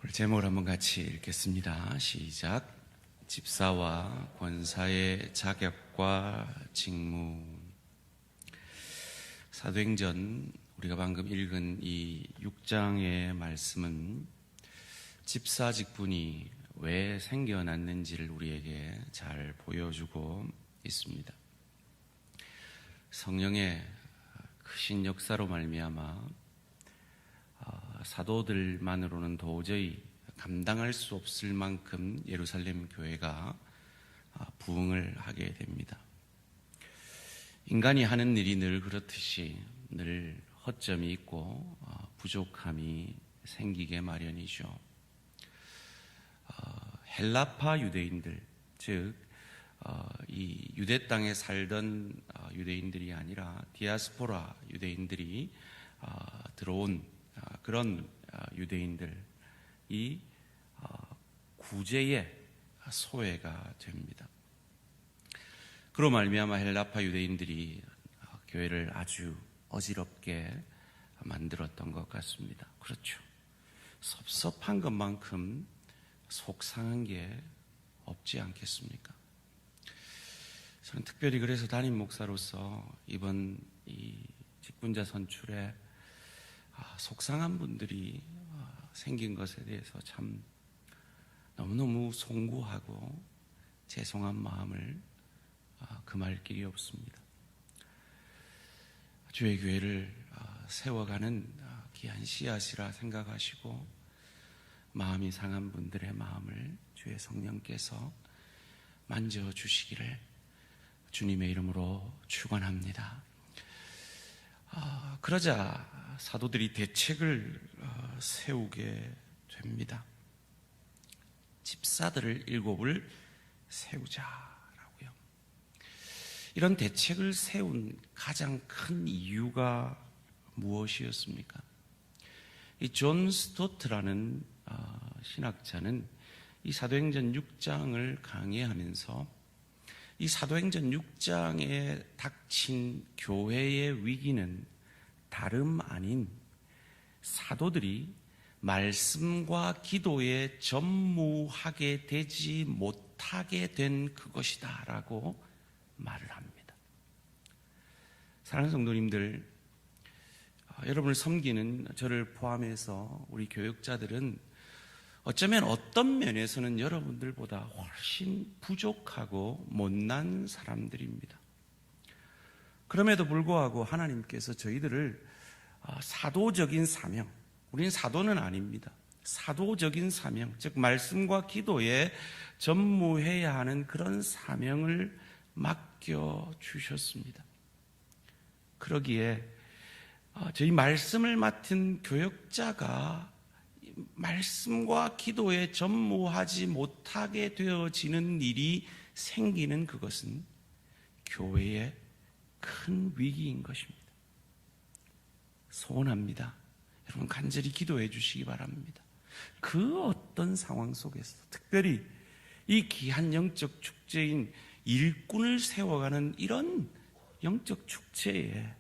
오늘 제목을 한번 같이 읽겠습니다. 시작. 집사와 권사의 자격과 직무. 사도행전 우리가 방금 읽은 이 6장의 말씀은 집사 직분이 왜 생겨났는지를 우리에게 잘 보여주고 있습니다. 성령의 크신 역사로 말미암아 사도들만으로는 도저히 감당할 수 없을 만큼 예루살렘 교회가 부흥을 하게 됩니다. 인간이 하는 일이 늘 그렇듯이 늘 허점이 있고 부족함이 생기게 마련이죠. 헬라파 유대인들, 즉 이 유대 땅에 살던 유대인들이 아니라 디아스포라 유대인들이 들어온 그런 유대인들이 구제의 소외가 됩니다. 그로 말미암아 헬라파 유대인들이 교회를 아주 어지럽게 만들었던 것 같습니다. 그렇죠. 섭섭한 것만큼 속상한 게 없지 않겠습니까? 저는 특별히 그래서 담임 목사로서 이번 이 직분자 선출에 속상한 분들이 생긴 것에 대해서 참 너무너무 송구하고 죄송한 마음을 금할 길이 없습니다. 주의 교회를 세워가는 귀한 씨앗이라 생각하시고 마음이 상한 분들의 마음을 주의 성령께서 만져주시기를 주님의 이름으로 축원합니다. 그러자 사도들이 대책을 세우게 됩니다. 집사들을 7을 세우자라고요. 이런 대책을 세운 가장 큰 이유가 무엇이었습니까? 이 존 스토트라는 신학자는 이 사도행전 6장을 강의하면서 이 사도행전 6장에 닥친 교회의 위기는 다름 아닌 사도들이 말씀과 기도에 전무하게 되지 못하게 된 그것이다 라고 말을 합니다. 사랑하는 성도님들, 여러분을 섬기는 저를 포함해서 우리 교육자들은 어쩌면 어떤 면에서는 여러분들보다 훨씬 부족하고 못난 사람들입니다. 그럼에도 불구하고 하나님께서 저희들을 사도적인 사명, 우리는 사도는 아닙니다. 사도적인 사명, 즉 말씀과 기도에 전무해야 하는 그런 사명을 맡겨주셨습니다. 그러기에 저희 말씀을 맡은 교역자가 말씀과 기도에 전무하지 못하게 되어지는 일이 생기는 그것은 교회의 큰 위기인 것입니다. 소원합니다. 여러분 간절히 기도해 주시기 바랍니다. 그 어떤 상황 속에서 특별히 이 귀한 영적 축제인 일꾼을 세워가는 이런 영적 축제에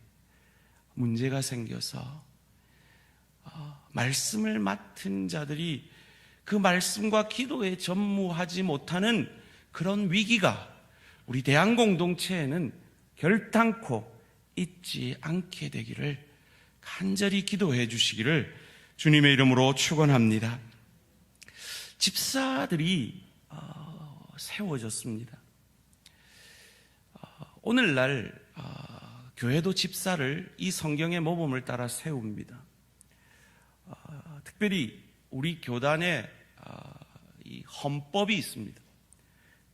문제가 생겨서 말씀을 맡은 자들이 그 말씀과 기도에 전무하지 못하는 그런 위기가 우리 대한공동체에는 결단코 있지 않게 되기를 간절히 기도해 주시기를 주님의 이름으로 축원합니다. 집사들이 세워졌습니다. 오늘날 교회도 집사를 이 성경의 모범을 따라 세웁니다. 특별히 우리 교단에 이 헌법이 있습니다.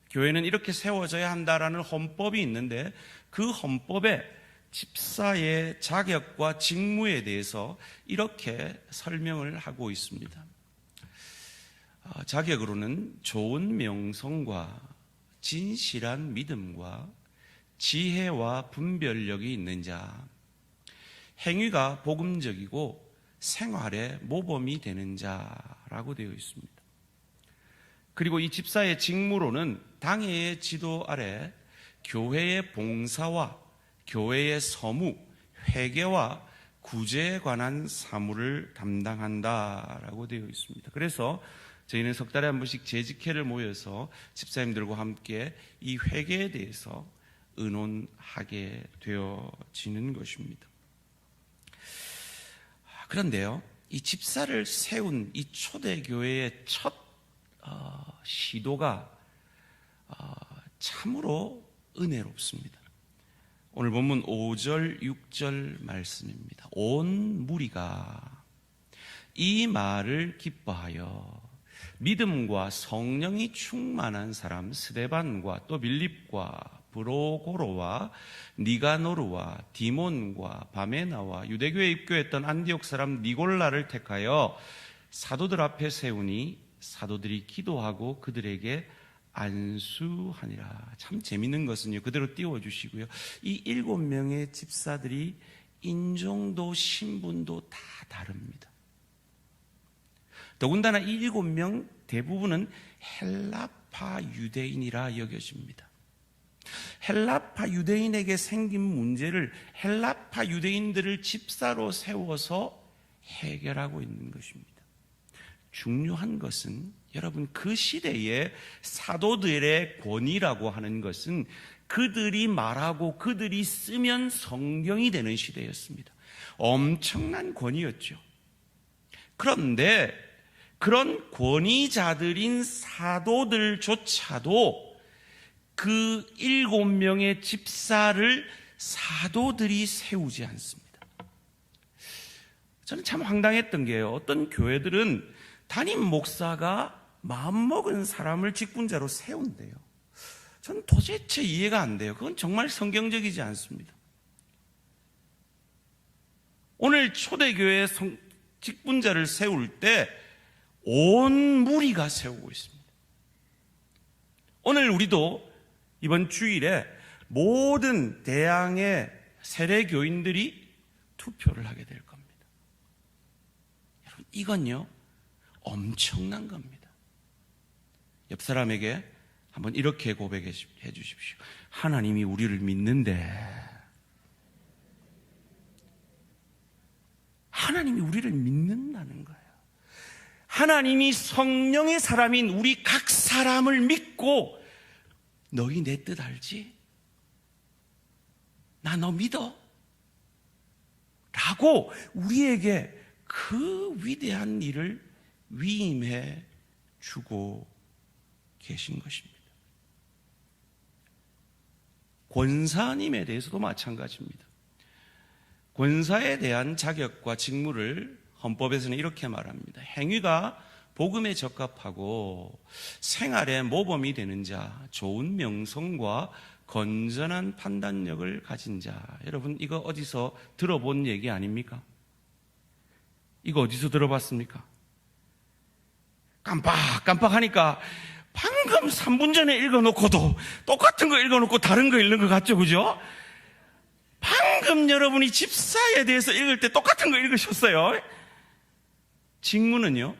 교회는 이렇게 세워져야 한다라는 헌법이 있는데 그 헌법에 집사의 자격과 직무에 대해서 이렇게 설명을 하고 있습니다. 자격으로는 좋은 명성과 진실한 믿음과 지혜와 분별력이 있는 자, 행위가 복음적이고 생활에 모범이 되는 자라고 되어 있습니다. 그리고 이 집사의 직무로는 당회의 지도 아래 교회의 봉사와 교회의 서무, 회계와 구제에 관한 사무를 담당한다라고 되어 있습니다. 그래서 저희는 석 달에 한 번씩 재직회를 모여서 집사님들과 함께 이 회계에 대해서 의논하게 되어지는 것입니다. 그런데요, 이 집사를 세운 이 초대교회의 첫 시도가 참으로 은혜롭습니다. 오늘 본문 5절, 6절 말씀입니다. 온 무리가 이 말을 기뻐하여 믿음과 성령이 충만한 사람 스데반과 또 빌립과 브로고로와 니가노르와 디몬과 바메나와 유대교에 입교했던 안디옥 사람 니골라를 택하여 사도들 앞에 세우니 사도들이 기도하고 그들에게 안수하니라. 참 재밌는 것은요, 그대로 띄워주시고요, 이 7명의 집사들이 인종도 신분도 다 다릅니다. 더군다나 이 7명 대부분은 헬라파 유대인이라 여겨집니다. 헬라파 유대인에게 생긴 문제를 헬라파 유대인들을 집사로 세워서 해결하고 있는 것입니다. 중요한 것은 여러분, 그 시대의 사도들의 권위라고 하는 것은 그들이 말하고 그들이 쓰면 성경이 되는 시대였습니다. 엄청난 권위였죠. 그런데 그런 권위자들인 사도들조차도 그 7명의 집사를 사도들이 세우지 않습니다. 저는 참 황당했던 게요, 어떤 교회들은 담임 목사가 마음먹은 사람을 직분자로 세운대요. 저는 도대체 이해가 안 돼요. 그건 정말 성경적이지 않습니다. 오늘 초대교회 직분자를 세울 때 온 무리가 세우고 있습니다. 오늘 우리도 이번 주일에 모든 대항의 세례교인들이 투표를 하게 될 겁니다. 여러분, 이건요 엄청난 겁니다. 옆 사람에게 한번 이렇게 고백해 주십시오. 하나님이 우리를 믿는데, 하나님이 우리를 믿는다는 거예요. 하나님이 성령의 사람인 우리 각 사람을 믿고, 너희 내 뜻 알지? 나 너 믿어? 라고 우리에게 그 위대한 일을 위임해 주고 계신 것입니다. 권사님에 대해서도 마찬가지입니다. 권사에 대한 자격과 직무를 헌법에서는 이렇게 말합니다. 행위가 복음에 적합하고 생활에 모범이 되는 자, 좋은 명성과 건전한 판단력을 가진 자. 여러분, 이거 어디서 들어본 얘기 아닙니까? 이거 어디서 들어봤습니까? 깜빡하니까 방금 3분 전에 읽어놓고도 똑같은 거 읽어놓고 다른 거 읽는 것 같죠, 그죠? 방금 여러분이 집사에 대해서 읽을 때 똑같은 거 읽으셨어요. 직무는요,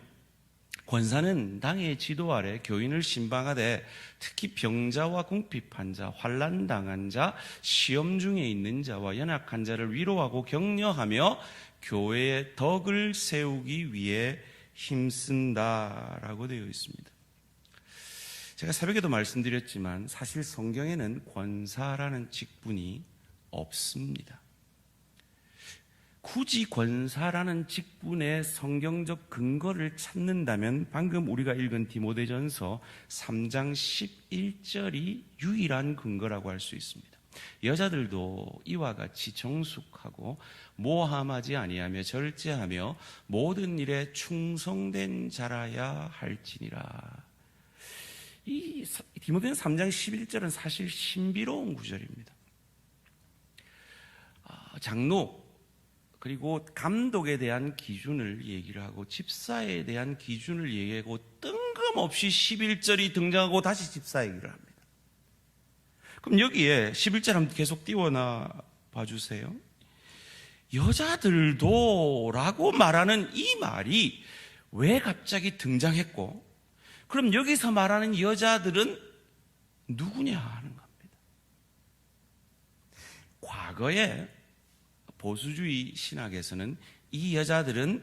권사는 당의 지도 아래 교인을 신방하되 특히 병자와 궁핍한 자, 환난당한 자, 시험 중에 있는 자와 연약한 자를 위로하고 격려하며 교회의 덕을 세우기 위해 힘쓴다라고 되어 있습니다. 제가 새벽에도 말씀드렸지만 사실 성경에는 권사라는 직분이 없습니다. 굳이 권사라는 직분의 성경적 근거를 찾는다면 방금 우리가 읽은 디모데전서 3장 11절이 유일한 근거라고 할 수 있습니다. 여자들도 이와 같이 정숙하고 모함하지 아니하며 절제하며 모든 일에 충성된 자라야 할지니라. 이 디모데전서 3장 11절은 사실 신비로운 구절입니다. 장로 그리고 감독에 대한 기준을 얘기를 하고 집사에 대한 기준을 얘기하고 뜬금없이 11절이 등장하고 다시 집사 얘기를 합니다. 그럼 여기에 11절 한번 계속 띄워놔 봐주세요. 여자들도 라고 말하는 이 말이 왜 갑자기 등장했고, 그럼 여기서 말하는 여자들은 누구냐 하는 겁니다. 과거에 보수주의 신학에서는 이 여자들은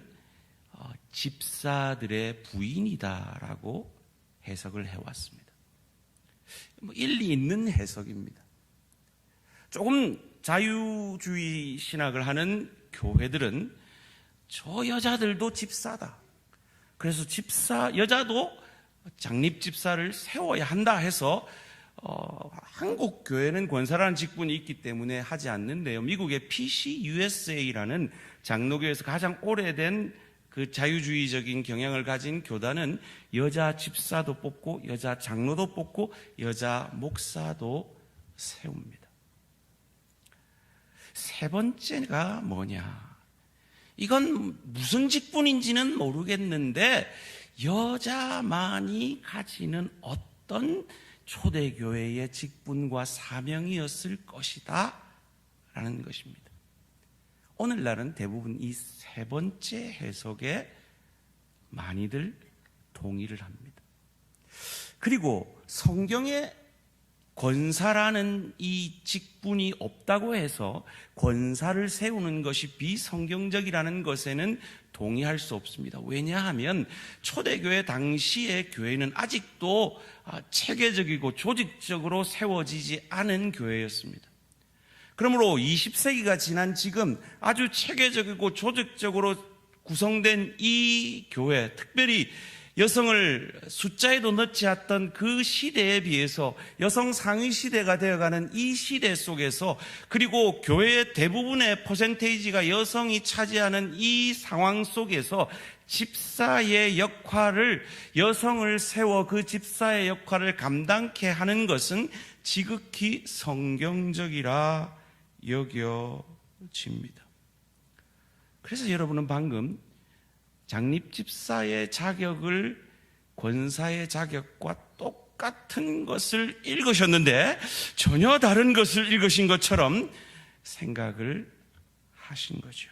집사들의 부인이다라고 해석을 해왔습니다. 일리 있는 해석입니다. 조금 자유주의 신학을 하는 교회들은 저 여자들도 집사다. 그래서 여자도 장립집사를 세워야 한다 해서 한국 교회는 권사라는 직분이 있기 때문에 하지 않는데요. 미국의 PCUSA라는 장로교에서 가장 오래된 그 자유주의적인 경향을 가진 교단은 여자 집사도 뽑고 여자 장로도 뽑고 여자 목사도 세웁니다. 세 번째가 뭐냐? 이건 무슨 직분인지는 모르겠는데 여자만이 가지는 어떤 초대교회의 직분과 사명이었을 것이다 라는 것입니다. 오늘날은 대부분 이 세 번째 해석에 많이들 동의를 합니다. 그리고 성경에 권사라는 이 직분이 없다고 해서 권사를 세우는 것이 비성경적이라는 것에는 동의할 수 없습니다. 왜냐하면 초대교회 당시의 교회는 아직도 체계적이고 조직적으로 세워지지 않은 교회였습니다. 그러므로 20세기가 지난 지금 아주 체계적이고 조직적으로 구성된 이 교회, 특별히 여성을 숫자에도 넣지 않던 그 시대에 비해서 여성 상위 시대가 되어가는 이 시대 속에서, 그리고 교회의 대부분의 퍼센테이지가 여성이 차지하는 이 상황 속에서 집사의 역할을, 여성을 세워 그 집사의 역할을 감당케 하는 것은 지극히 성경적이라 여겨집니다. 그래서 여러분은 방금 장립집사의 자격을 권사의 자격과 똑같은 것을 읽으셨는데 전혀 다른 것을 읽으신 것처럼 생각을 하신 거죠.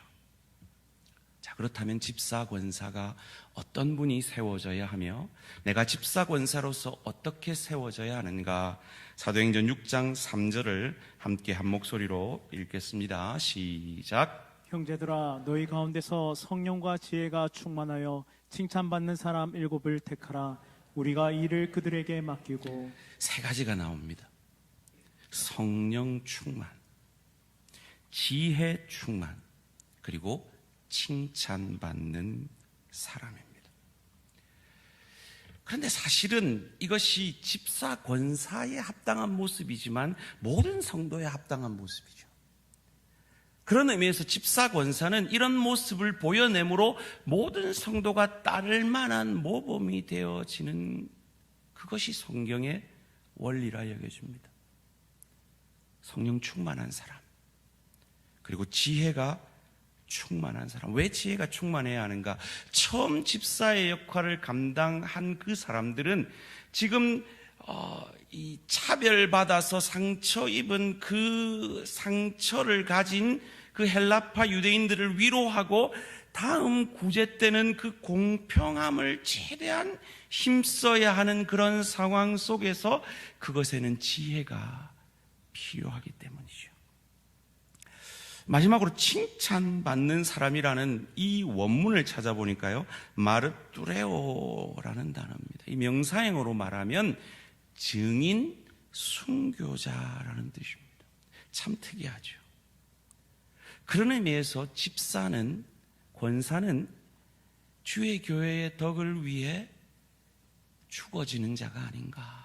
자, 그렇다면 집사 권사가 어떤 분이 세워져야 하며 내가 집사 권사로서 어떻게 세워져야 하는가? 사도행전 6장 3절을 함께 한 목소리로 읽겠습니다. 시작. 형제들아, 너희 가운데서 성령과 지혜가 충만하여 칭찬받는 사람 7을 택하라. 우리가 일을 그들에게 맡기고. 세 가지가 나옵니다. 성령 충만, 지혜 충만, 그리고 칭찬받는 사람입니다. 그런데 사실은 이것이 집사 권사에 합당한 모습이지만 모든 성도에 합당한 모습이죠. 그런 의미에서 집사 권사는 이런 모습을 보여내므로 모든 성도가 따를 만한 모범이 되어지는, 그것이 성경의 원리라 여겨집니다. 성령 충만한 사람, 그리고 지혜가 충만한 사람. 왜 지혜가 충만해야 하는가? 처음 집사의 역할을 감당한 그 사람들은 지금 이 차별받아서 상처 입은 그 상처를 가진 그 헬라파 유대인들을 위로하고 다음 구제 때는 그 공평함을 최대한 힘써야 하는 그런 상황 속에서 그것에는 지혜가 필요하기 때문이죠. 마지막으로 칭찬받는 사람이라는 이 원문을 찾아보니까요, 마르뚜레오라는 단어입니다. 이 명사형으로 말하면 증인, 순교자라는 뜻입니다. 참 특이하죠. 그런 의미에서 집사는, 권사는 주의 교회의 덕을 위해 죽어지는 자가 아닌가.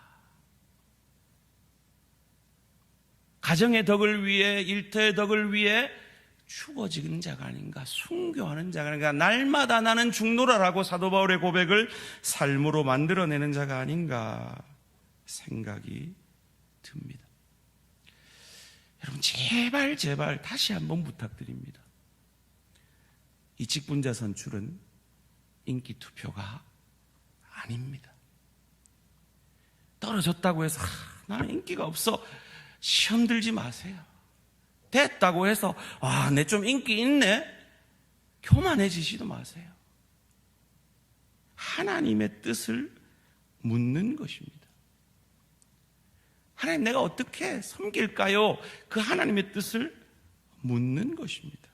가정의 덕을 위해, 일터의 덕을 위해 죽어지는 자가 아닌가, 순교하는 자가 아닌가, 날마다 나는 죽노라라고 사도 바울의 고백을 삶으로 만들어내는 자가 아닌가 생각이 듭니다. 여러분, 제발 다시 한번 부탁드립니다. 이 직분자 선출은 인기 투표가 아닙니다. 떨어졌다고 해서 나는 인기가 없어, 시험 들지 마세요. 됐다고 해서 내 좀 인기 있네, 교만해지지도 마세요. 하나님의 뜻을 묻는 것입니다. 하나님, 내가 어떻게 섬길까요? 그 하나님의 뜻을 묻는 것입니다.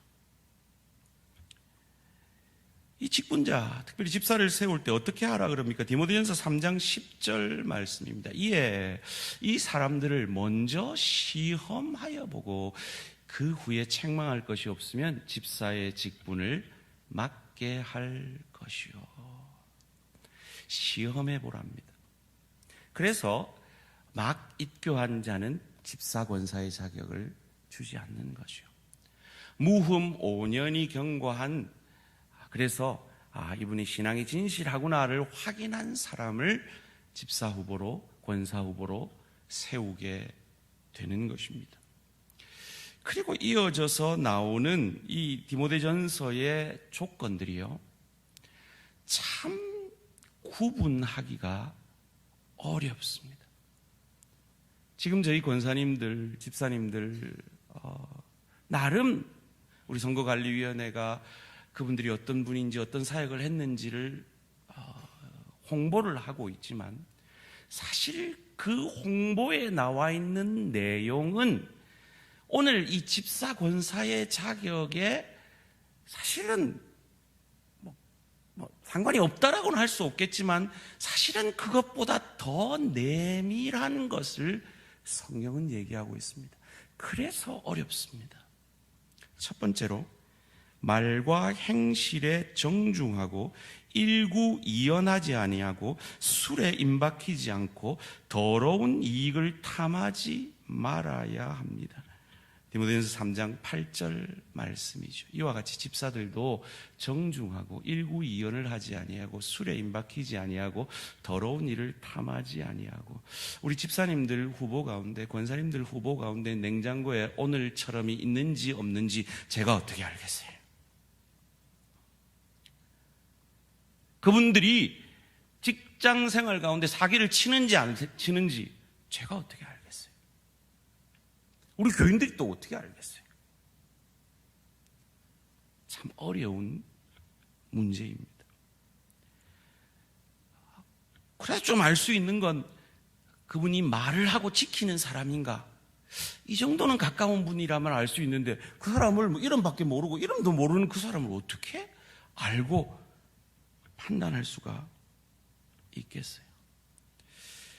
이 직분자, 특별히 집사를 세울 때 어떻게 하라 그럽니까? 디모데전서 3장 10절 말씀입니다. 이에 이 사람들을 먼저 시험하여 보고 그 후에 책망할 것이 없으면 집사의 직분을 맡게 할 것이요. 시험해 보랍니다. 그래서 막 입교한 자는 집사 권사의 자격을 주지 않는 것이요. 무흠 5년이 경과한, 그래서 이분이 신앙이 진실하구나를 확인한 사람을 집사 후보로, 권사 후보로 세우게 되는 것입니다. 그리고 이어져서 나오는 이 디모데전서의 조건들이요, 참 구분하기가 어렵습니다. 지금 저희 권사님들, 집사님들 나름 우리 선거관리위원회가 그분들이 어떤 분인지 어떤 사역을 했는지를 홍보를 하고 있지만, 사실 그 홍보에 나와 있는 내용은 오늘 이 집사 권사의 자격에 사실은 상관이 없다라고는 할 수 없겠지만, 사실은 그것보다 더 내밀한 것을 성경은 얘기하고 있습니다. 그래서 어렵습니다. 첫 번째로, 말과 행실에 정중하고 일구이연하지 아니하고 술에 임박히지 않고 더러운 이익을 탐하지 말아야 합니다. 디모데전서 3장 8절 말씀이죠. 이와 같이 집사들도 정중하고 일구이연을 하지 아니하고 술에 임박히지 아니하고 더러운 일을 탐하지 아니하고. 우리 집사님들 후보 가운데, 권사님들 후보 가운데 냉장고에 오늘처럼이 있는지 없는지 제가 어떻게 알겠어요? 그분들이 직장 생활 가운데 사기를 치는지 안 치는지 제가 어떻게 알겠어요? 우리 교인들이 또 어떻게 알겠어요? 참 어려운 문제입니다. 그래서 좀 알 수 있는 건 그분이 말을 하고 지키는 사람인가, 이 정도는 가까운 분이라면 알 수 있는데, 그 사람을 이름밖에 모르고 이름도 모르는 그 사람을 어떻게 알고 판단할 수가 있겠어요?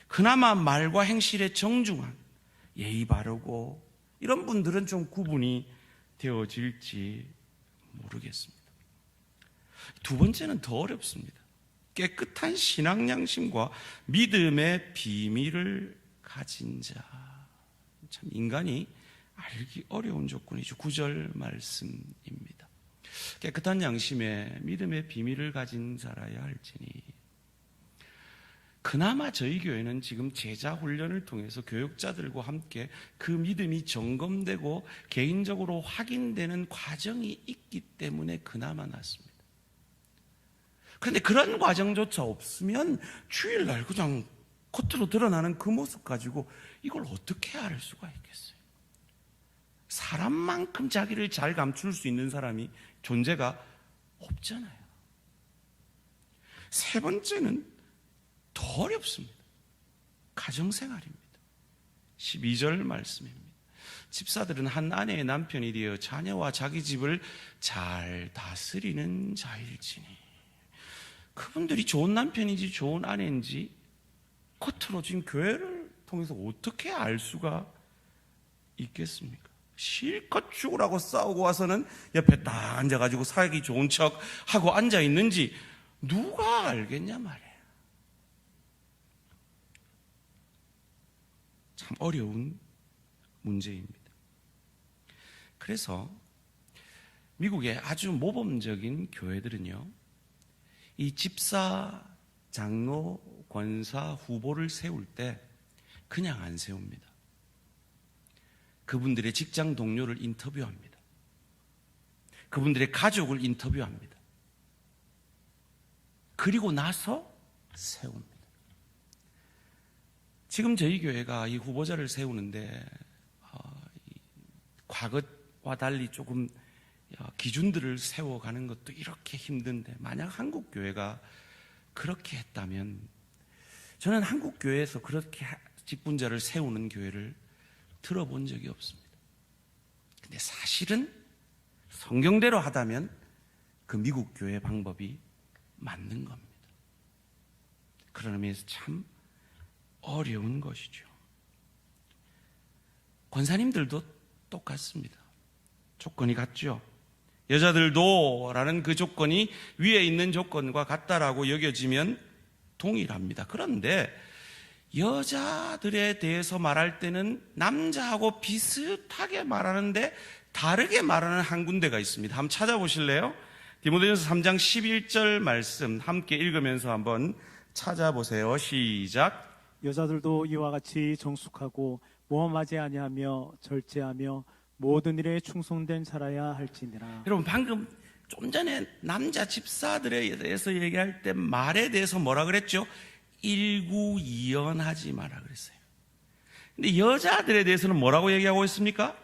그나마 말과 행실에 정중한, 예의 바르고 이런 분들은 좀 구분이 되어질지 모르겠습니다. 두 번째는 더 어렵습니다. 깨끗한 신앙 양심과 믿음의 비밀을 가진 자. 참 인간이 알기 어려운 조건이죠. 9절 말씀입니다. 깨끗한 양심에 믿음의 비밀을 가진 자라야 할지니. 그나마 저희 교회는 지금 제자 훈련을 통해서 교육자들과 함께 그 믿음이 점검되고 개인적으로 확인되는 과정이 있기 때문에 그나마 낫습니다. 그런데 그런 과정조차 없으면 주일날 그냥 겉으로 드러나는 그 모습 가지고 이걸 어떻게 알 수가 있겠어요? 사람만큼 자기를 잘 감출 수 있는 사람이, 존재가 없잖아요. 세 번째는 더 어렵습니다. 가정생활입니다. 12절 말씀입니다. 집사들은 한 아내의 남편이 되어 자녀와 자기 집을 잘 다스리는 자일지니. 그분들이 좋은 남편인지 좋은 아내인지 겉으로 지금 교회를 통해서 어떻게 알 수가 있겠습니까? 실컷 죽으라고 싸우고 와서는 옆에 딱 앉아가지고 살기 좋은 척 하고 앉아있는지 누가 알겠냐 말이에요. 참 어려운 문제입니다. 그래서 미국의 아주 모범적인 교회들은요, 이 집사, 장로, 권사 후보를 세울 때 그냥 안 세웁니다. 그분들의 직장 동료를 인터뷰합니다. 그분들의 가족을 인터뷰합니다. 그리고 나서 세웁니다. 지금 저희 교회가 이 후보자를 세우는데 과거와 달리 조금 기준들을 세워가는 것도 이렇게 힘든데, 만약 한국 교회가 그렇게 했다면 저는 한국 교회에서 그렇게 직분자를 세우는 교회를 들어본 적이 없습니다. 근데 사실은 성경대로 하다면 그 미국 교회 방법이 맞는 겁니다. 그런 의미에서 참 어려운 것이죠. 권사님들도 똑같습니다. 조건이 같죠. 여자들도 라는 그 조건이 위에 있는 조건과 같다라고 여겨지면 동일합니다. 그런데 여자들에 대해서 말할 때는 남자하고 비슷하게 말하는데 다르게 말하는 한 군데가 있습니다. 한번 찾아보실래요? 디모데전서 3장 11절 말씀 함께 읽으면서 한번 찾아보세요. 시작. 여자들도 이와 같이 정숙하고 모함하지 아니하며 절제하며 모든 일에 충성된 자라야 할지니라. 여러분 방금 좀 전에 남자 집사들에 대해서 얘기할 때 말에 대해서 뭐라 그랬죠? 일구이연하지 마라 그랬어요. 근데 여자들에 대해서는 뭐라고 얘기하고 있습니까?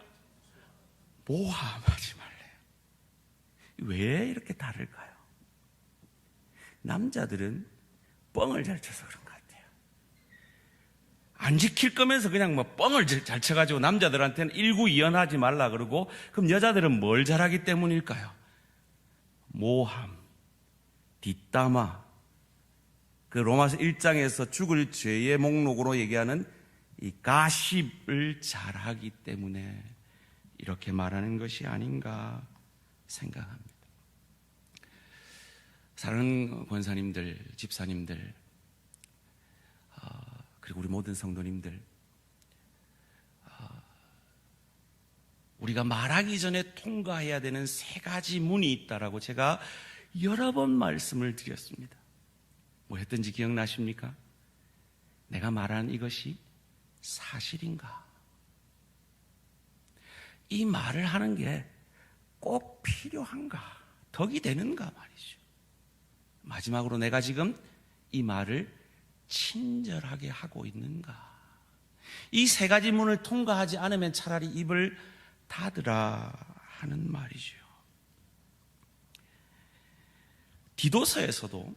모함하지 말래요. 왜 이렇게 다를까요? 남자들은 뻥을 잘 쳐서 그런 것 같아요. 안 지킬 거면서 그냥 뭐 뻥을 잘 쳐가지고 남자들한테는 일구이연하지 말라 그러고, 그럼 여자들은 뭘 잘하기 때문일까요? 모함, 뒷담화, 그 로마서 1장에서 죽을 죄의 목록으로 얘기하는 이 가십을 잘하기 때문에 이렇게 말하는 것이 아닌가 생각합니다. 사랑하는 권사님들, 집사님들, 그리고 우리 모든 성도님들, 우리가 말하기 전에 통과해야 되는 3가지 문이 있다라고 제가 여러 번 말씀을 드렸습니다. 뭐 했던지 기억나십니까? 내가 말한 이것이 사실인가? 이 말을 하는 게 꼭 필요한가? 덕이 되는가 말이죠. 마지막으로 내가 지금 이 말을 친절하게 하고 있는가? 이 3가지 문을 통과하지 않으면 차라리 입을 닫으라 하는 말이죠. 디도서에서도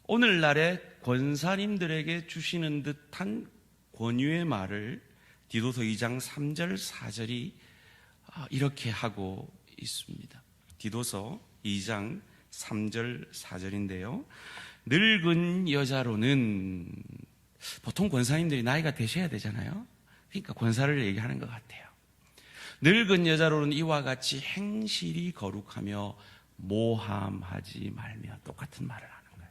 오늘날의 권사님들에게 주시는 듯한 권유의 말을 디도서 2장 3절 4절이 이렇게 하고 있습니다. 디도서 2장 3절 4절인데요. 늙은 여자로는, 보통 권사님들이 나이가 되셔야 되잖아요. 그러니까 권사를 얘기하는 것 같아요. 늙은 여자로는 이와 같이 행실이 거룩하며 모함하지 말며, 똑같은 말을 하는 거예요.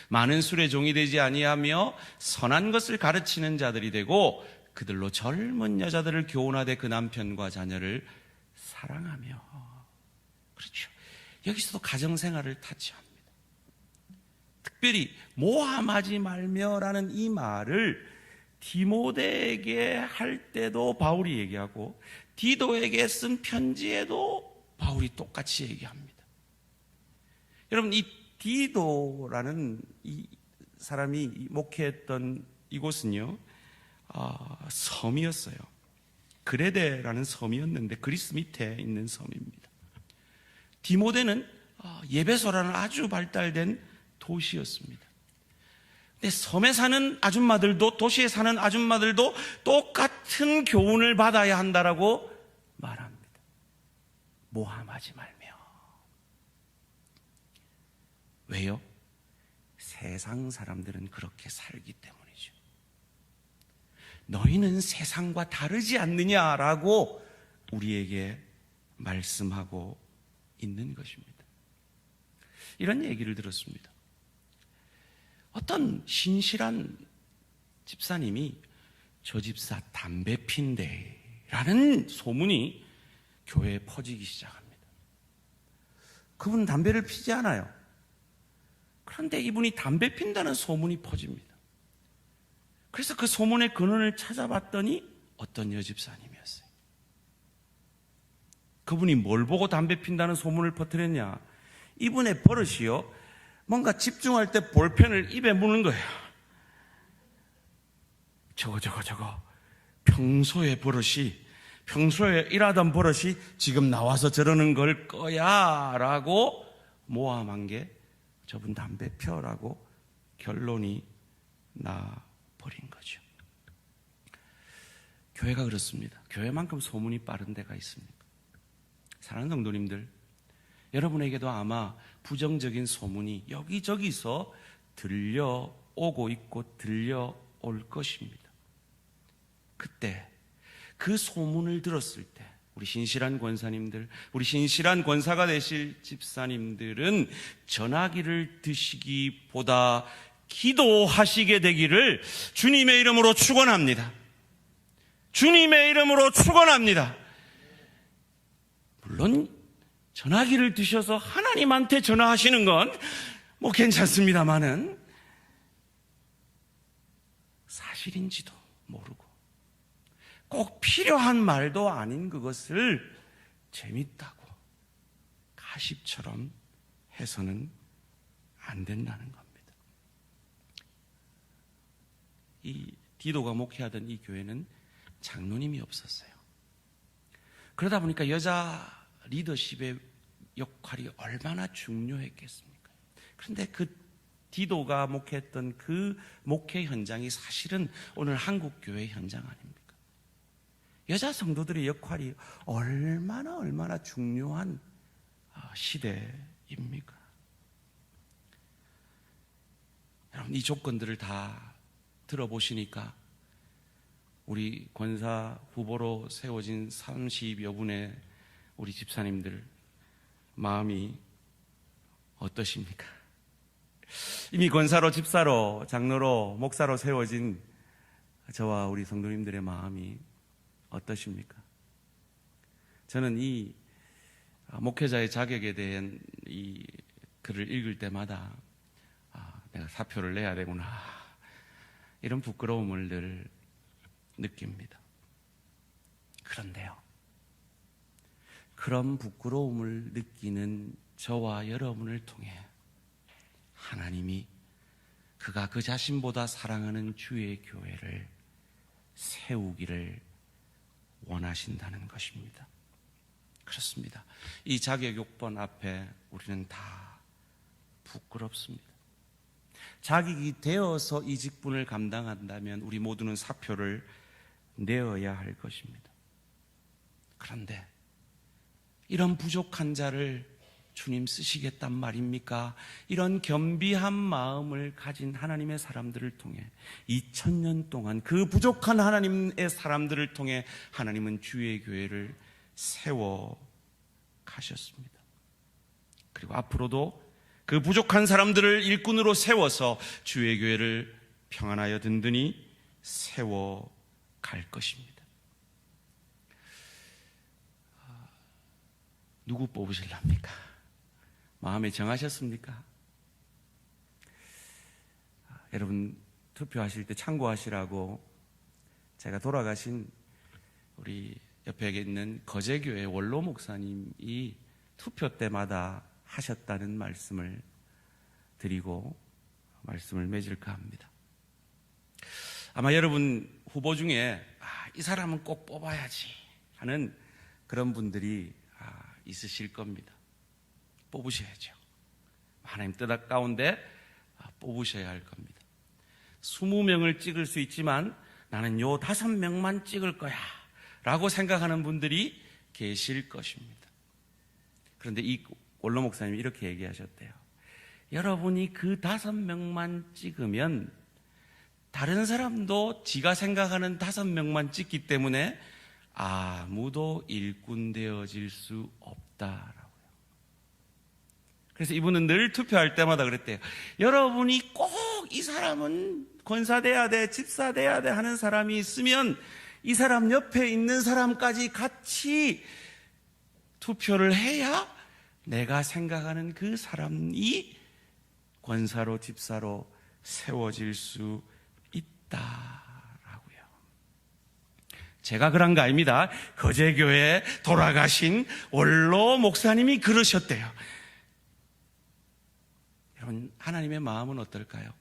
많은 술에 종이 되지 아니하며 선한 것을 가르치는 자들이 되고 그들로 젊은 여자들을 교훈하되 그 남편과 자녀를 사랑하며. 그렇죠. 여기서도 가정생활을 타치합니다. 특별히 모함하지 말며라는 이 말을 디모데에게 할 때도 바울이 얘기하고 디도에게 쓴 편지에도 바울이 똑같이 얘기합니다. 여러분, 이 디도라는 이 사람이 목회했던 이곳은요, 섬이었어요. 그레데라는 섬이었는데 그리스 밑에 있는 섬입니다. 디모데는 예배소라는 아주 발달된 도시였습니다. 근데 섬에 사는 아줌마들도 도시에 사는 아줌마들도 똑같은 교훈을 받아야 한다라고 말합니다. 모함하지 말며. 왜요? 세상 사람들은 그렇게 살기 때문이죠. 너희는 세상과 다르지 않느냐라고 우리에게 말씀하고 있는 것입니다. 이런 얘기를 들었습니다. 어떤 신실한 집사님이 저 집사 담배 핀대라는 소문이 교회에 퍼지기 시작합니다. 그분은 담배를 피지 않아요. 그런데 이분이 담배 핀다는 소문이 퍼집니다. 그래서 그 소문의 근원을 찾아봤더니 어떤 여집사님이었어요. 그분이 뭘 보고 담배 핀다는 소문을 퍼뜨렸냐? 이분의 버릇이요, 뭔가 집중할 때 볼펜을 입에 무는 거예요. 저거 평소에 일하던 버릇이 지금 나와서 저러는 걸 거야 라고 모함한 게 저분 담배 펴라고 결론이 나버린 거죠. 교회가 그렇습니다. 교회만큼 소문이 빠른 데가 있습니까? 사랑하는 성도님들, 여러분에게도 아마 부정적인 소문이 여기저기서 들려오고 있고 들려올 것입니다. 그때 그 소문을 들었을 때 우리 신실한 권사님들, 우리 신실한 권사가 되실 집사님들은 전화기를 드시기보다 기도하시게 되기를 주님의 이름으로 축원합니다. 주님의 이름으로 축원합니다. 물론 전화기를 드셔서 하나님한테 전화하시는 건 뭐 괜찮습니다만은 사실인지도 모르고 꼭 필요한 말도 아닌 그것을 재밌다고 가십처럼 해서는 안 된다는 겁니다. 이 디도가 목회하던 이 교회는 장로님이 없었어요. 그러다 보니까 여자 리더십의 역할이 얼마나 중요했겠습니까? 그런데 그 디도가 목회했던 그 목회 현장이 사실은 오늘 한국교회 현장 아닙니까? 여자 성도들의 역할이 얼마나 중요한 시대입니까? 여러분, 이 조건들을 다 들어보시니까 우리 권사 후보로 세워진 30여 분의 우리 집사님들 마음이 어떠십니까? 이미 권사로, 집사로, 장로로, 목사로 세워진 저와 우리 성도님들의 마음이 어떠십니까? 저는 이 목회자의 자격에 대한 이 글을 읽을 때마다 내가 사표를 내야 되구나, 이런 부끄러움을 늘 느낍니다. 그런데요, 그런 부끄러움을 느끼는 저와 여러분을 통해 하나님이 그가 그 자신보다 사랑하는 주의 교회를 세우기를 원하신다는 것입니다. 그렇습니다. 이 자격 요건 앞에 우리는 다 부끄럽습니다. 자격이 되어서 이 직분을 감당한다면 우리 모두는 사표를 내어야 할 것입니다. 그런데 이런 부족한 자를 주님 쓰시겠단 말입니까? 이런 겸비한 마음을 가진 하나님의 사람들을 통해 2000년 동안 그 부족한 하나님의 사람들을 통해 하나님은 주의 교회를 세워 가셨습니다. 그리고 앞으로도 그 부족한 사람들을 일꾼으로 세워서 주의 교회를 평안하여 든든히 세워 갈 것입니다. 누구 뽑으실랍니까? 마음에 정하셨습니까? 여러분, 투표하실 때 참고하시라고 제가 돌아가신 우리 옆에 있는 거제교회 원로 목사님이 투표 때마다 하셨다는 말씀을 드리고 말씀을 맺을까 합니다. 아마 여러분 후보 중에 이 사람은 꼭 뽑아야지 하는 그런 분들이 있으실 겁니다. 뽑으셔야죠. 하나님 뜻 가운데 뽑으셔야 할 겁니다. 20명을 찍을 수 있지만 나는 요 5명만 찍을 거야 라고 생각하는 분들이 계실 것입니다. 그런데 이 원로 목사님이 이렇게 얘기하셨대요. 여러분이 그 5명만 찍으면 다른 사람도 지가 생각하는 5명만 찍기 때문에 아무도 일꾼 되어질 수 없다라고요. 그래서 이분은 늘 투표할 때마다 그랬대요. 여러분이 꼭 이 사람은 권사 돼야 돼, 집사 돼야 돼 하는 사람이 있으면 이 사람 옆에 있는 사람까지 같이 투표를 해야 내가 생각하는 그 사람이 권사로, 집사로 세워질 수 있다라고요. 제가 그런 거 아닙니다. 거제교회 돌아가신 원로 목사님이 그러셨대요. 여러분, 하나님의 마음은 어떨까요?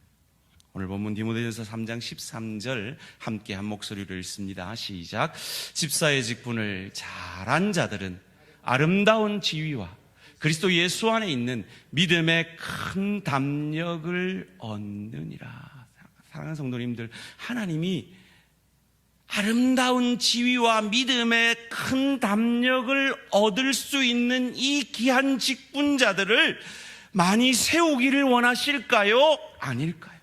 오늘 본문 디모데전서 3장 13절 함께 한 목소리로 읽습니다. 시작. 집사의 직분을 잘한 자들은 아름다운 지위와 그리스도 예수 안에 있는 믿음의 큰 담력을 얻느니라. 사랑하는 성도님들, 하나님이 아름다운 지위와 믿음의 큰 담력을 얻을 수 있는 이 귀한 직분자들을 많이 세우기를 원하실까요? 아닐까요?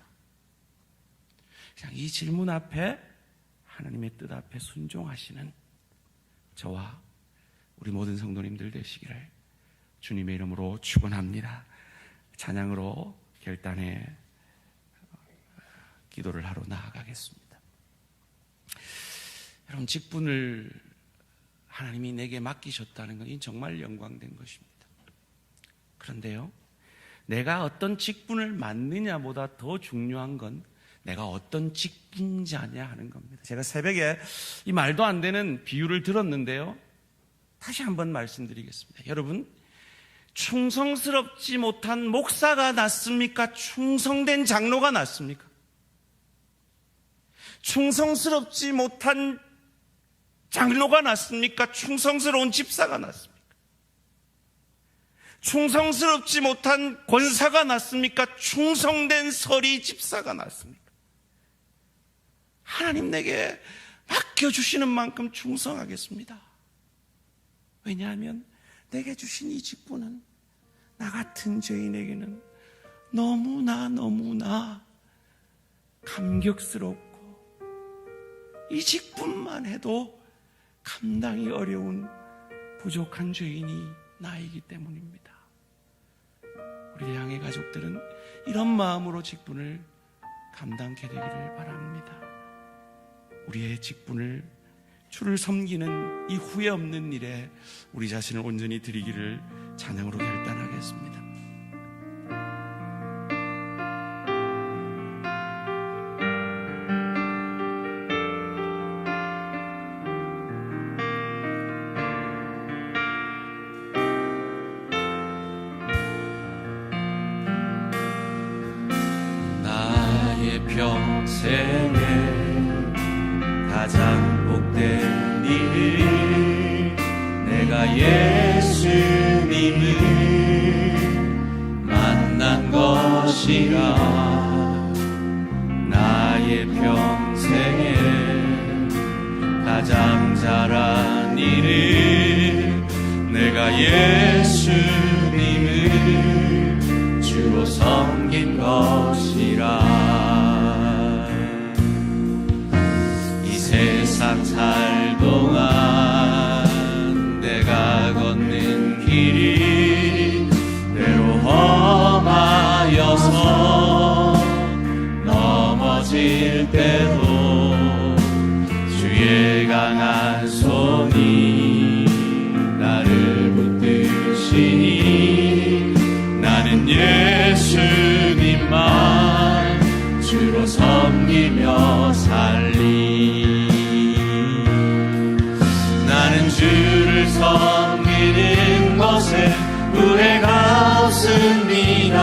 그냥 이 질문 앞에 하나님의 뜻 앞에 순종하시는 저와 우리 모든 성도님들 되시기를 주님의 이름으로 축원합니다. 찬양으로 결단의 기도를 하러 나아가겠습니다. 여러분, 직분을 하나님이 내게 맡기셨다는 것이 정말 영광된 것입니다. 그런데요, 내가 어떤 직분을 맡느냐보다 더 중요한 건 내가 어떤 직분자냐 하는 겁니다. 제가 새벽에 이 말도 안 되는 비유를 들었는데요, 다시 한번 말씀드리겠습니다. 여러분, 충성스럽지 못한 목사가 낫습니까? 충성된 장로가 낫습니까? 충성스럽지 못한 장로가 낫습니까? 충성스러운 집사가 낫습니까? 충성스럽지 못한 권사가 낫습니까? 충성된 서리 집사가 낫습니까? 하나님 내게 맡겨주시는 만큼 충성하겠습니다. 왜냐하면 내게 주신 이 직분은 나 같은 죄인에게는 너무나 감격스럽고 이 직분만 해도 감당이 어려운 부족한 죄인이 나이기 때문입니다. 우리 대항해 가족들은 이런 마음으로 직분을 감당케 되기를 바랍니다. 우리의 직분을 주를 섬기는 이 후회 없는 일에 우리 자신을 온전히 드리기를 찬양으로 결단하겠습니다. 나의 평생에 가장 복된 일을 내가 예수님을 만난 것이라. 나의 평생에 가장 잘한 일을 내가 예수님을 주로 섬긴 것이라. 세상 살 동안 내가 걷는 길이 때로 험하여서 넘어질 때도 주의 강한 손이 나를 붙드시니 나는 예수님만 주로 섬기며 살리. 나는 주를 섬기는 것에 후회가 없습니다.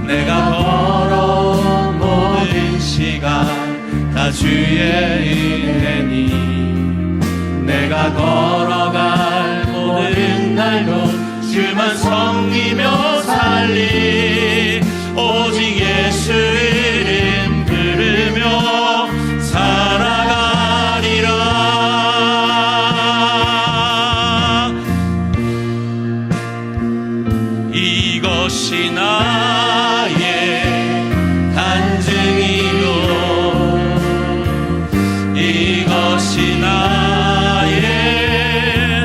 내가 걸어온 모든 시간 다 주의 은혜니 내가 걸어갈 모든 날도 주만 섬기며 살리. 오직 예수 이름 부르며 살아가리라. 이것이 나의 간증이요 이것이 나의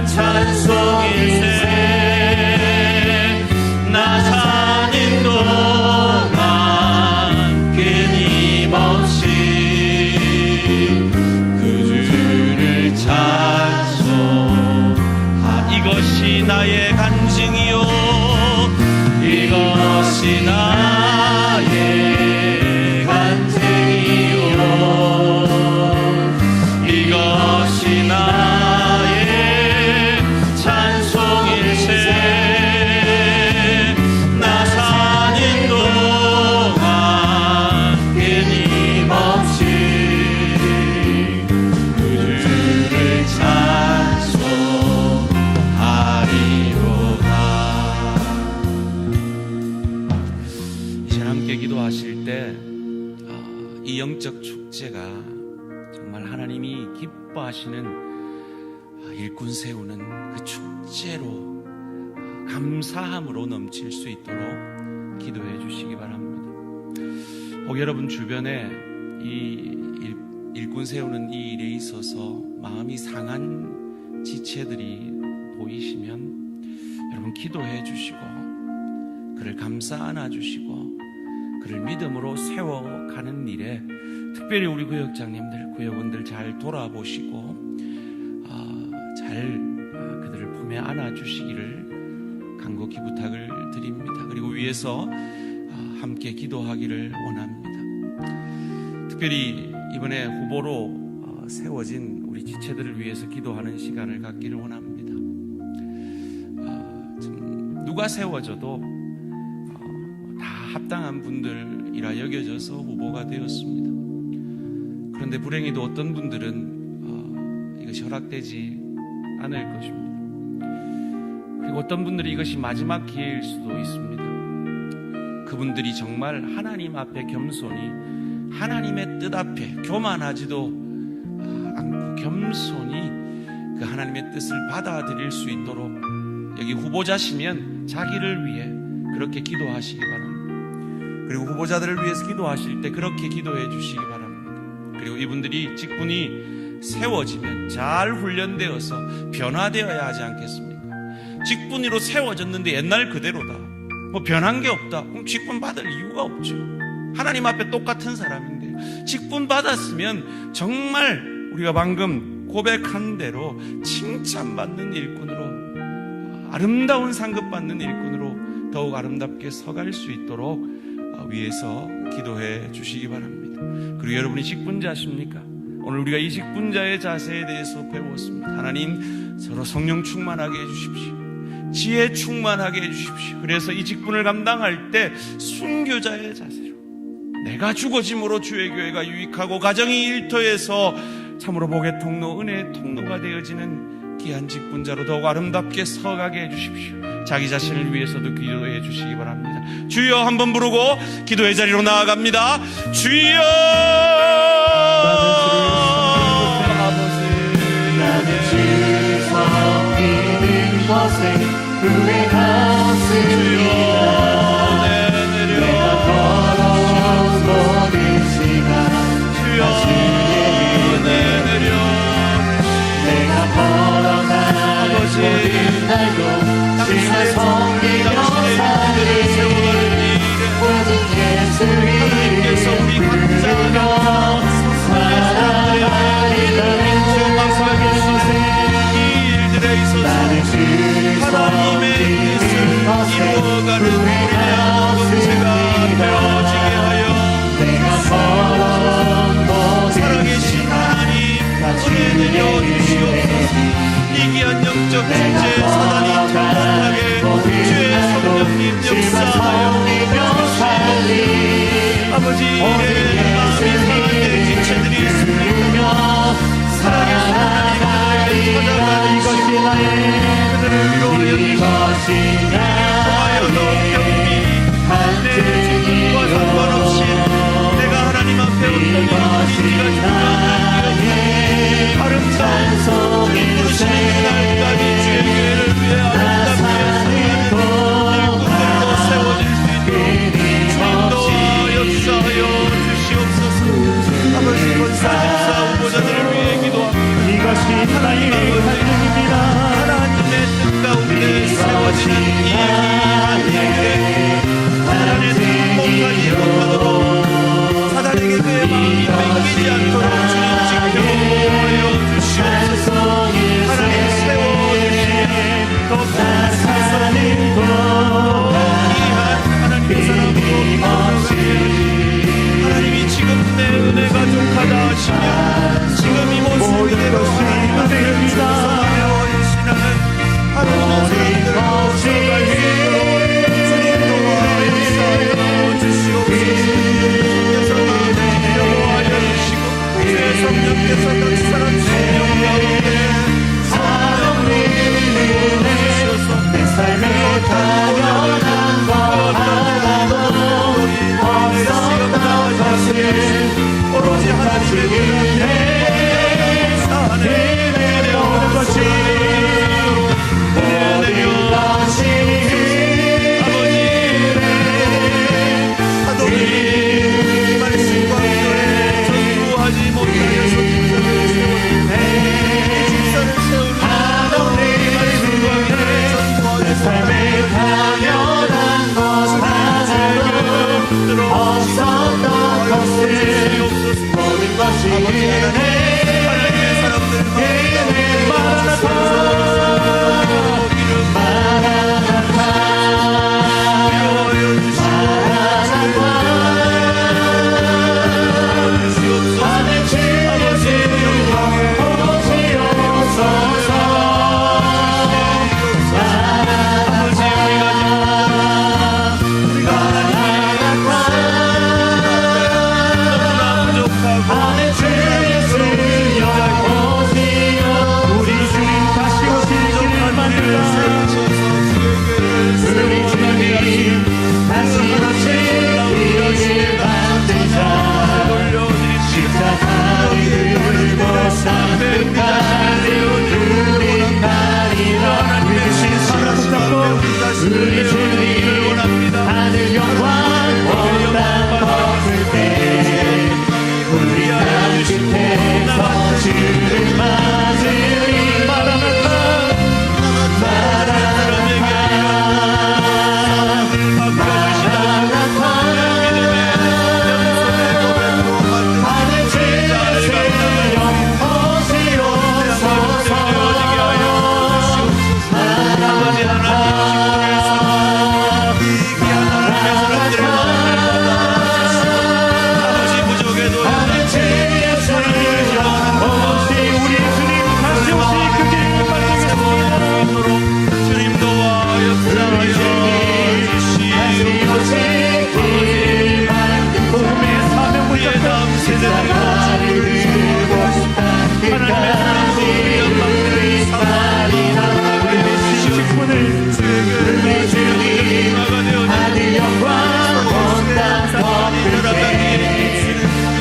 찬송일세. 나 사는 동안 끊임없이 그 주를 찬송하. 이것이 나의 간증이요 이것이 나의 간증이요 이것이 나의 찬송일세. 나 사는 동안 끊임없이 그 주를 찬송하리로다. 함께 기도하실 때 이 영적 축제가 정말 하나님이 기뻐하시는 일꾼 세우는 그 축제로 감사함으로 넘칠 수 있도록 기도해 주시기 바랍니다. 혹 여러분 주변에 이 일꾼 세우는 이 일에 있어서 마음이 상한 지체들이 보이시면 여러분 기도해 주시고 그를 감싸 안아 주시고 그를 믿음으로 세워가는 일에 특별히 우리 구역장님들, 구역원들 잘 돌아보시고 잘 그들을 품에 안아주시기를 간곡히 부탁을 드립니다. 그리고 위에서 함께 기도하기를 원합니다. 특별히 이번에 후보로 세워진 우리 지체들을 위해서 기도하는 시간을 갖기를 원합니다. 누가 세워져도 다 합당한 분들이라 여겨져서 후보가 되었습니다. 그런데 불행히도 어떤 분들은 이것이 허락되지 않을 것입니다. 그리고 어떤 분들이 이것이 마지막 기회일 수도 있습니다. 그분들이 정말 하나님 앞에 겸손히 하나님의 뜻 앞에 교만하지도 않고 겸손히 그 하나님의 뜻을 받아들일 수 있도록 여기 후보자시면 자기를 위해 그렇게 기도하시기 바랍니다. 그리고 후보자들을 위해서 기도하실 때 그렇게 기도해 주시기 바랍니다. 그리고 이분들이 직분이 세워지면 잘 훈련되어서 변화되어야 하지 않겠습니까? 직분으로 세워졌는데 옛날 그대로다, 뭐 변한 게 없다, 그럼 직분 받을 이유가 없죠. 하나님 앞에 똑같은 사람인데 직분 받았으면 정말 우리가 방금 고백한 대로 칭찬받는 일꾼으로, 아름다운 상급받는 일꾼으로 더욱 아름답게 서갈 수 있도록 위에서 기도해 주시기 바랍니다. 그리고 여러분이 직분자십니까? 오늘 우리가 이 직분자의 자세에 대해서 배웠습니다. 하나님, 서로 성령 충만하게 해주십시오. 지혜 충만하게 해주십시오. 그래서 이 직분을 감당할 때 순교자의 자세로, 내가 죽어짐으로 주의 교회가 유익하고 가정이 일터에서 참으로 복의 통로, 은혜의 통로가 되어지는 귀한 직분자로 더욱 아름답게 서가게 해주십시오. 자기 자신을 위해서도 기도해 주시기 바랍니다. 주여 한번 부르고 기도의 자리로 나아갑니다. 주여! 나는 주 섬기는 것에 후회하습니다. 내가 걸어온 모든 시간 다 주의 은혜, 내가 걸어간 모든 날도 주를 섬기며 살리. 오직 예수 이름 부르며 나는 주를 하나님의 뜻을 이루어가는 우리의 공동체가 되어지게 하여 내가 걸어온 모든 살아계신 하나님 은혜 내려 주시옵소서. 이 귀한 영적 축제 사단이 통곡하게 주의 성령님 역사하여 주시옵소서. 아버지, 이래 마음이 상한 지체들이 있습니까? 살아계신 하나님 찾아가는 이것이 나의 그들을 위로하여 이것이 통하여 나의 내 직분과 상관없이 내가 하나님 앞에 어떤 일이 나의 아름다운 이 부르시는 그날까지 주의 교회를 위해 아름답게 일꾼들로 세워질 수 있도록 주님도 역사하여 주시옵소서. 아버지, 권사집사 후보자들을 위해 기도합니다. 이것이 하나님의 하나님의 뜻 가운데 세워지는 일을 만드자 십자가를 들고 산뜻하리 우리 가리라 우리 주님 하늘 영광 온 땅 덮을 때 우리 땅끝에서 주를 맞으리 마라나타 하늘 주의 영원시옵소서 하늘 주의 영원시 우리 주님 다시 오시 그 길을 만들겠습니다 주님 도와 역사하여 주시옵소서. 복음의 사명 붙잡고 십자가를 들고 싶다 끝까지 우리 살리라 우리 식분을 주의 주님 하늘 영광 온 땅 덮을 때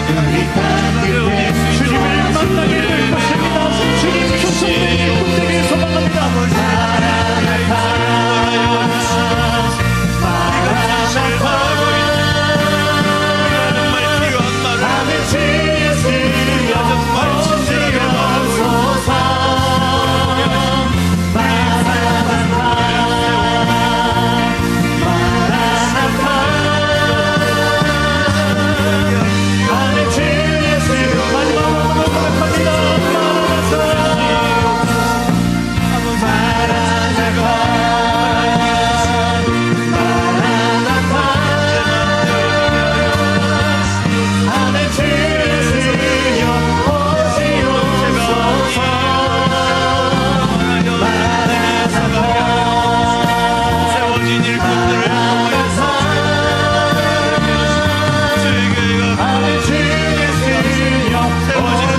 우리 땅끝에 주님을 만나게 될 것입니다 주님 교통되기 꿈되기 소망합니다 하늘 주의 수영 오시옵소서 하늘 주의 수영 마지막으로 고백합니다 하늘 주의 수영 오시옵소서 세워진 일꾼들을 하늘 주의 수영 세워지는